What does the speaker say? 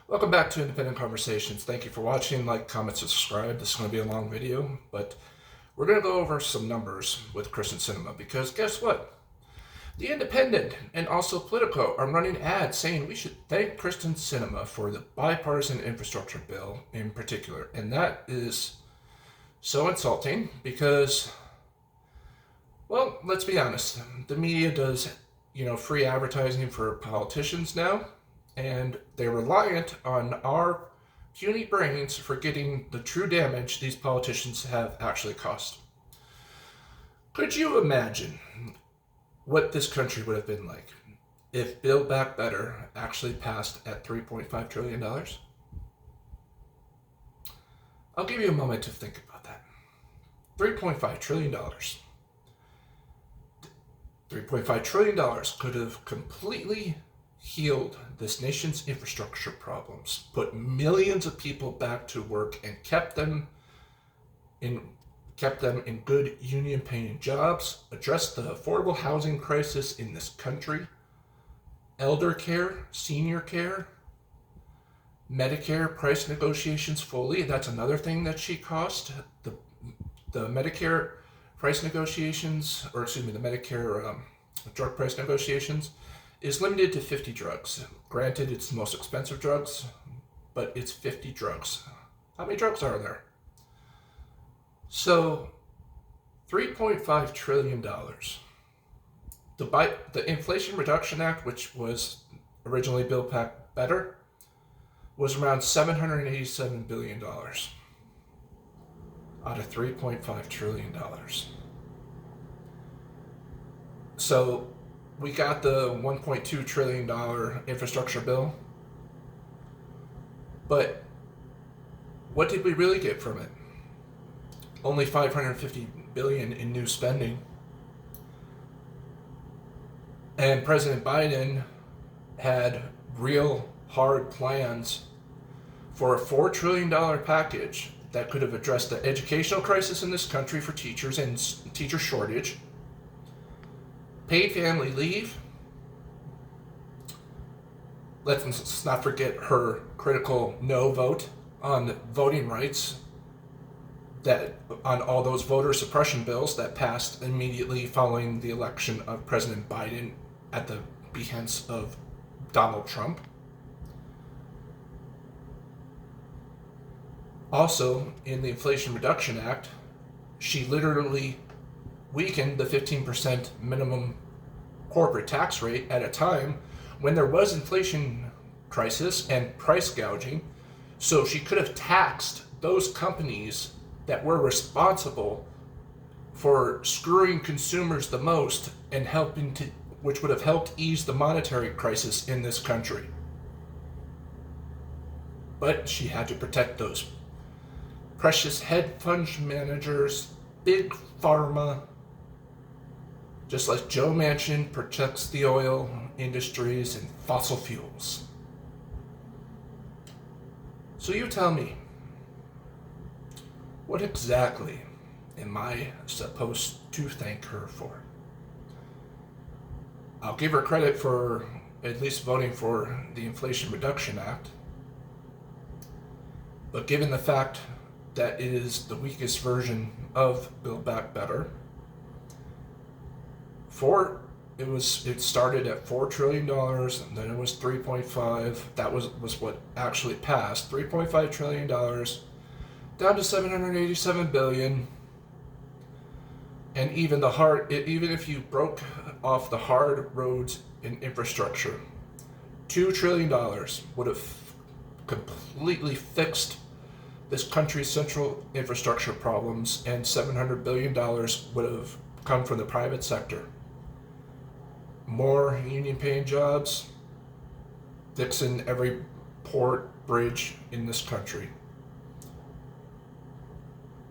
Welcome back to Independent Conversations. Thank you for watching. Like, comment, subscribe. This is going to be a long video, but we're going to go over some numbers with Krysten Sinema because guess what? The Independent and also Politico are running ads saying we should thank Krysten Sinema for the bipartisan infrastructure bill in particular. And that is so insulting because, well, let's be honest. The media does, free advertising for politicians now. And they're reliant on our puny brains for getting the true damage these politicians have actually caused. Could you imagine what this country would have been like if Build Back Better actually passed at $3.5 trillion? I'll give you a moment to think about that. $3.5 trillion. $3.5 trillion could have completely healed this nation's infrastructure problems, put millions of people back to work, and kept them in good union-paying jobs, addressed the affordable housing crisis in this country, elder care, senior care, Medicare price negotiations fully. That's another thing that she cost. The Medicare price negotiations, the Medicare drug price negotiations is limited to 50 drugs. Granted, it's the most expensive drugs, but it's 50 drugs. How many drugs are there? So, $3.5 trillion. The Inflation Reduction Act, which was originally Build Back Better, was around $787 billion out of $3.5 trillion. So, we got the $1.2 trillion infrastructure bill, but what did we really get from it? Only $550 billion in new spending. And President Biden had real hard plans for a $4 trillion package that could have addressed the educational crisis in this country for teachers and teacher shortage, paid family leave. Let's not forget her critical no vote on voting rights, that on all those voter suppression bills that passed immediately following the election of President Biden at the behest of Donald Trump. Also, in the Inflation Reduction Act, she literally weakened the 15% minimum corporate tax rate at a time when there was inflation crisis and price gouging. So she could have taxed those companies that were responsible for screwing consumers the most and which would have helped ease the monetary crisis in this country. But she had to protect those precious hedge fund managers, big pharma, just like Joe Manchin protects the oil industries and fossil fuels. So you tell me, what exactly am I supposed to thank her for? I'll give her credit for at least voting for the Inflation Reduction Act, but given the fact that it is the weakest version of Build Back Better, it started at $4 trillion, and then it was 3.5. That was what actually passed. $3.5 trillion down to $787 billion. And even if you broke off the hard roads and infrastructure, $2 trillion would have completely fixed this country's central infrastructure problems, and $700 billion would have come from the private sector. More union-paying jobs, fixing every port, bridge in this country.